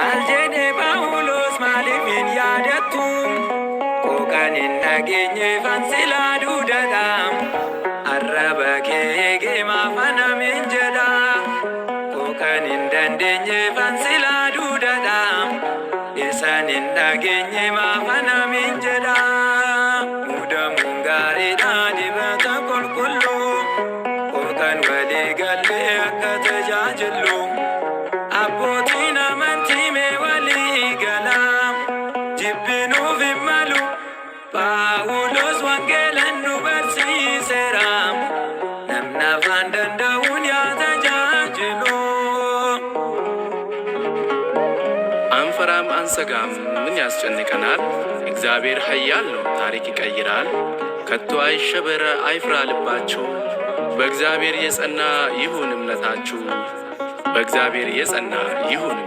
Maljene Paulos malifin yaadatum Kokan nagenye fansila dudadam Arraba kege mafana minjada Kokan dandenye fansila dudadam Isan nagenye mafana minjada Muda mungari dibata kulkullu Kokan wali galle akata jajillu Abotina mantime wali galam Jibbinu vimmalu Paulos wangelanu barsiseram Namna vandandawun ya tajajilu አንፈራም አንሰጋም ምን ያስጨንቀናል እግዚአብሔር ኃያል ነው ታሪክ ይቀይራል ከቶ አይሸበር አይፍራ ልባችሁ በእግዚአብሔር የጸና ይሁን እምነታችሁ በእግዚአብሔር የጸና ይሁን